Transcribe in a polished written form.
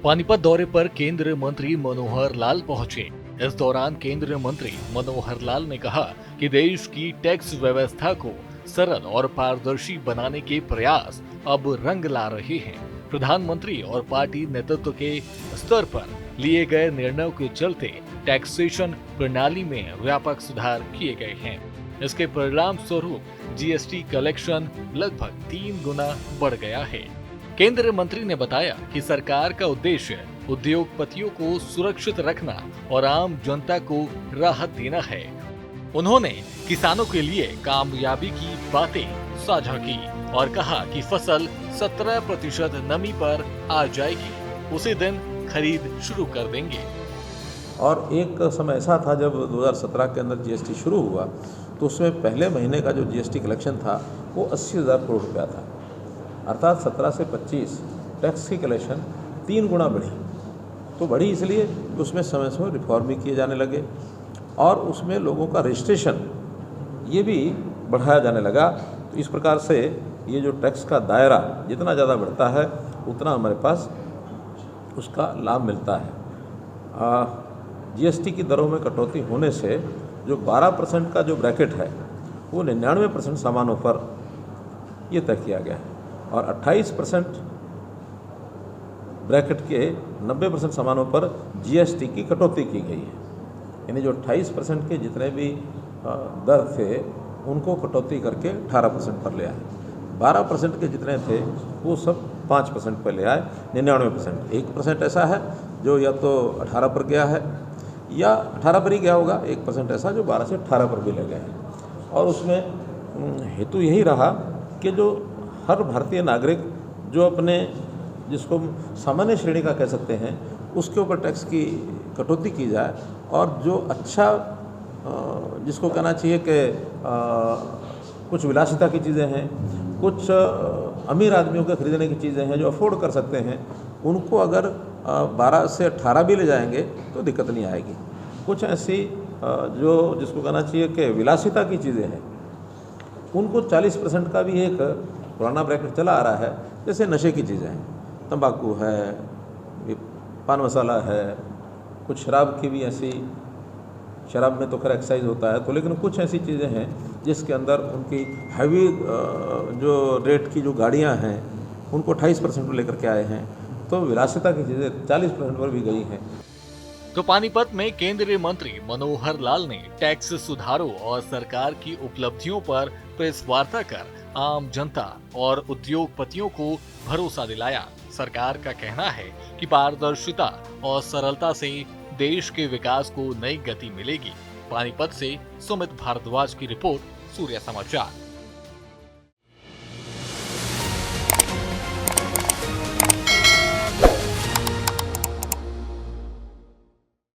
पानीपत दौरे पर केंद्रीय मंत्री मनोहर लाल पहुंचे। इस दौरान केंद्रीय मंत्री मनोहर लाल ने कहा कि देश की टैक्स व्यवस्था को सरल और पारदर्शी बनाने के प्रयास अब रंग ला रहे हैं। प्रधानमंत्री और पार्टी नेतृत्व के स्तर पर लिए गए निर्णयों के चलते टैक्सेशन प्रणाली में व्यापक सुधार किए गए हैं। इसके परिणाम स्वरूप जीएसटी कलेक्शन लगभग 3 गुना बढ़ गया है। केंद्रीय मंत्री ने बताया कि सरकार का उद्देश्य उद्योगपतियों को सुरक्षित रखना और आम जनता को राहत देना है। उन्होंने किसानों के लिए कामयाबी की बातें साझा की और कहा कि फसल 17% नमी पर आ जाएगी, उसी दिन खरीद शुरू कर देंगे। और एक समय ऐसा था जब 2017 के अंदर जीएसटी शुरू हुआ तो उसमें पहले महीने का जो जीएसटी कलेक्शन था वो 80,000 करोड़ रुपया था। अर्थात 17 से 25 टैक्स की कलेक्शन 3 गुना बढ़ी। तो बढ़ी इसलिए कि उसमें समय समय रिफॉर्म भी किए जाने लगे और उसमें लोगों का रजिस्ट्रेशन ये भी बढ़ाया जाने लगा। तो इस प्रकार से ये जो टैक्स का दायरा जितना ज़्यादा बढ़ता है उतना हमारे पास उसका लाभ मिलता है। जीएसटी की दरों में कटौती होने से जो 12% का जो ब्रैकेट है वो 99% सामानों पर ये तय किया गया है और 28% ब्रैकेट के 90% सामानों पर जीएसटी की कटौती की गई है। यानी जो 28% के जितने भी दर थे उनको कटौती करके 18% पर ले आए। 12% के जितने थे वो सब 5% पर ले आए। 99%, 1% ऐसा है जो या तो 18 पर गया है या 18 पर ही गया होगा, 1% ऐसा जो 12 से 18 पर भी ले गए हैं। और उसमें हेतु यही रहा कि जो हर भारतीय नागरिक जो अपने जिसको सामान्य श्रेणी का कह सकते हैं उसके ऊपर टैक्स की कटौती की जाए और जो अच्छा जिसको कहना चाहिए कि कुछ विलासिता की चीज़ें हैं, कुछ अमीर आदमियों के खरीदने की चीज़ें हैं जो अफोर्ड कर सकते हैं, उनको अगर 12 से 18 भी ले जाएंगे तो दिक्कत नहीं आएगी। कुछ ऐसी जो जिसको कहना चाहिए कि विलासिता की चीज़ें हैं उनको 40% का भी एक पुराना ब्रैकेट चला आ रहा है। जैसे नशे की चीज़ें हैं, तंबाकू है, पान मसाला है, कुछ शराब की भी ऐसी, शराब में तो खैर एक्साइज होता है तो, लेकिन कुछ ऐसी चीज़ें हैं जिसके अंदर उनकी हैवी जो रेट की जो गाड़ियां हैं उनको 28% पर लेकर के आए हैं। तो विलासिता की चीज़ें 40% पर भी गई हैं। तो पानीपत में केंद्रीय मंत्री मनोहर लाल ने टैक्स सुधारों और सरकार की उपलब्धियों पर प्रेस वार्ता कर आम जनता और उद्योगपतियों को भरोसा दिलाया। सरकार का कहना है कि पारदर्शिता और सरलता से देश के विकास को नई गति मिलेगी। पानीपत से सुमित भारद्वाज की रिपोर्ट, सूर्य समाचार।